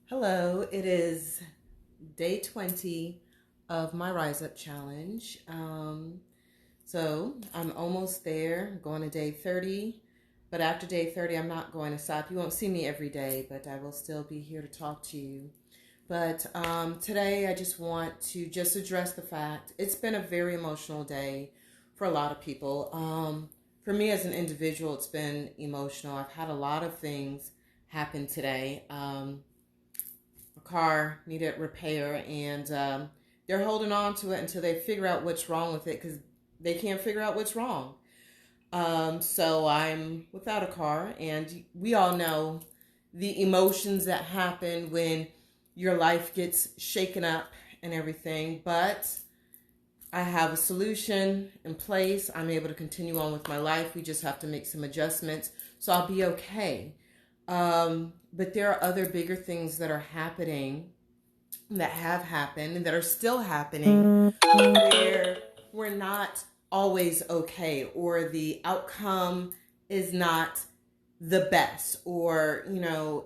Hello, it is day 20 of my Rise Up Challenge. So I'm almost there, going to day 30. But after day 30, I'm not going to stop. You won't see me every day, but I will still be here to talk to you. But today, I just want to just address the fact it's been a very emotional day for a lot of people. For me as an individual, it's been emotional. I've had a lot of things happen today. A car needed repair, and they're holding on to it until they figure out what's wrong with it because they can't figure out what's wrong. So I'm without a car, and we all know the emotions that happen when your life gets shaken up and everything. But I have a solution in place. I'm able to continue on with my life. We just have to make some adjustments, so I'll be okay. But there are other bigger things that are happening, that have happened, and that are still happening, where we're not always okay, or the outcome is not the best, or,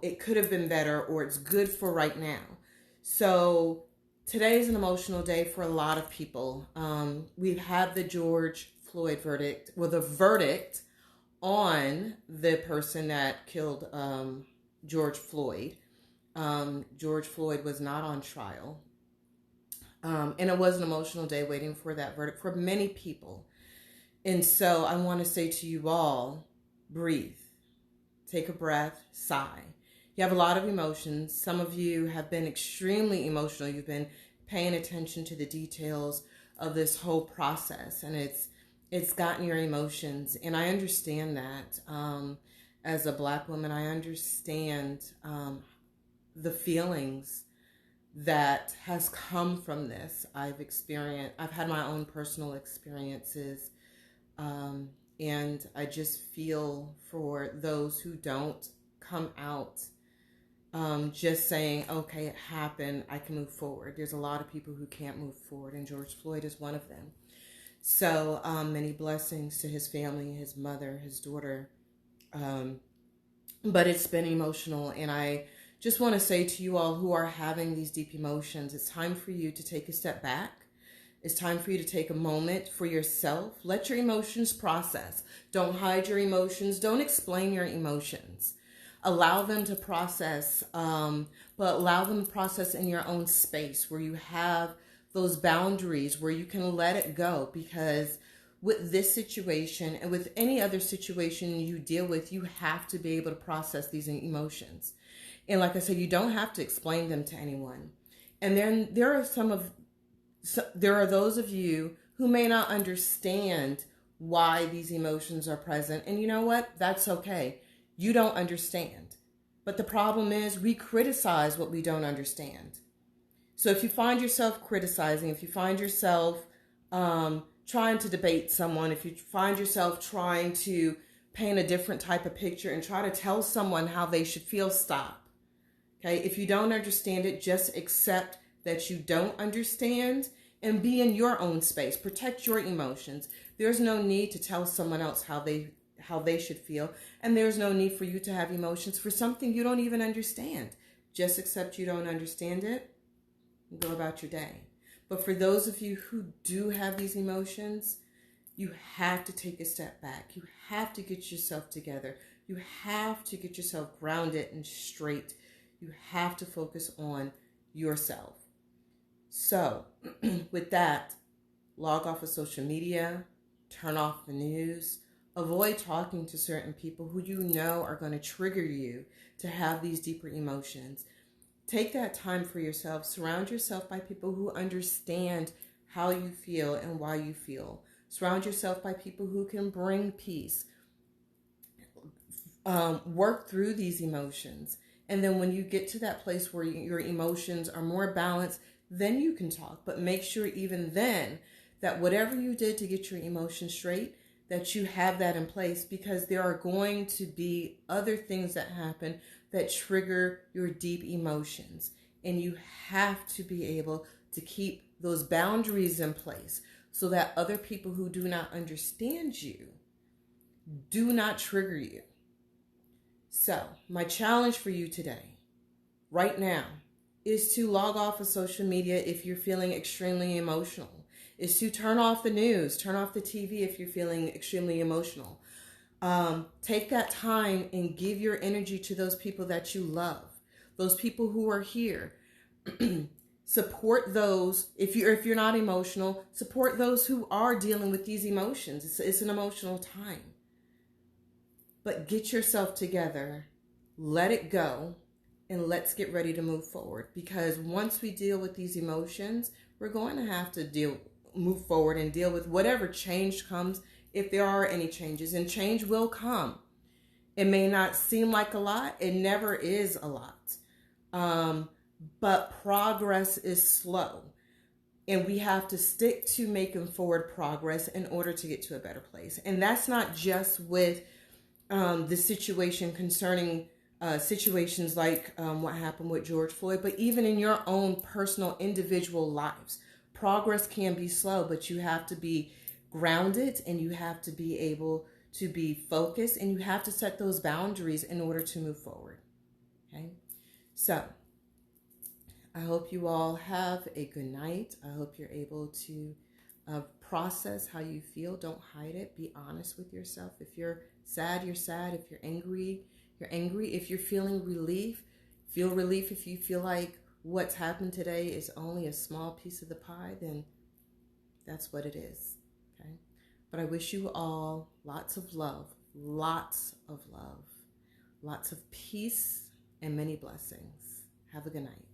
it could have been better, or it's good for right now. So today is an emotional day for a lot of people. We've had the George Floyd verdict, well, the verdict on the person that killed George Floyd. George Floyd was not on trial. And it was an emotional day waiting for that verdict for many people. And so I want to say to you all, breathe, take a breath, sigh. You have a lot of emotions. Some of you have been extremely emotional. You've been paying attention to the details of this whole process, and it's gotten your emotions. And I understand that. As a Black woman, I understand the feelings that has come from this. I've had my own personal experiences, and I just feel for those who don't come out, just saying, okay, it happened, I can move forward. There's a lot of people who can't move forward, and George Floyd is one of them. So many blessings to his family, his mother, his daughter. But it's been emotional, and I just want to say to you all who are having these deep emotions, it's time for you to take a step back. It's time for you to take a moment for yourself. Let your emotions process. Don't hide your emotions. Don't explain your emotions. Allow them to process, but allow them to process in your own space where you have those boundaries where you can let it go. Because with this situation and with any other situation you deal with, you have to be able to process these emotions. And like I said, you don't have to explain them to anyone. And then there are those of you who may not understand why these emotions are present. And you know what? That's okay. You don't understand. But the problem is we criticize what we don't understand. So if you find yourself criticizing, if you find yourself trying to debate someone, if you find yourself trying to paint a different type of picture and try to tell someone how they should feel, stop. Okay, if you don't understand it, just accept that you don't understand and be in your own space. Protect your emotions. There's no need to tell someone else how they should feel, and there's no need for you to have emotions for something you don't even understand. Just accept you don't understand it and go about your day. But for those of you who do have these emotions, you have to take a step back. You have to get yourself together. You have to get yourself grounded and straight. You have to focus on yourself. So, with that, log off of social media, turn off the news, avoid talking to certain people who you know are going to trigger you to have these deeper emotions. Take that time for yourself. Surround yourself by people who understand how you feel and why you feel. Surround yourself by people who can bring peace. Work through these emotions. And then when you get to that place where your emotions are more balanced, then you can talk. But make sure even then that whatever you did to get your emotions straight, that you have that in place, because there are going to be other things that happen that trigger your deep emotions. And you have to be able to keep those boundaries in place so that other people who do not understand you do not trigger you. So, my challenge for you today right now is to log off of social media if you're feeling extremely emotional, is to turn off the news, turn off the TV if you're feeling extremely emotional. Take that time and give your energy to those people that you love, those people who are here. Support those, if you're not emotional, support those who are dealing with these emotions. It's an emotional time. But get yourself together, let it go, and let's get ready to move forward. Because once we deal with these emotions, we're going to have to move forward and deal with whatever change comes, if there are any changes. And change will come. It may not seem like a lot. It never is a lot. But progress is slow. And we have to stick to making forward progress in order to get to a better place. And that's not just with the situation concerning situations like what happened with George Floyd, but even in your own personal individual lives. Progress can be slow, but you have to be grounded and you have to be able to be focused and you have to set those boundaries in order to move forward. Okay? So I hope you all have a good night. I hope you're able to process how you feel. Don't hide it. Be honest with yourself. If you're sad, you're sad. If you're angry, you're angry. If you're feeling relief, feel relief. If you feel like what's happened today is only a small piece of the pie, then that's what it is. Okay? But I wish you all lots of love, lots of peace, and many blessings. Have a good night.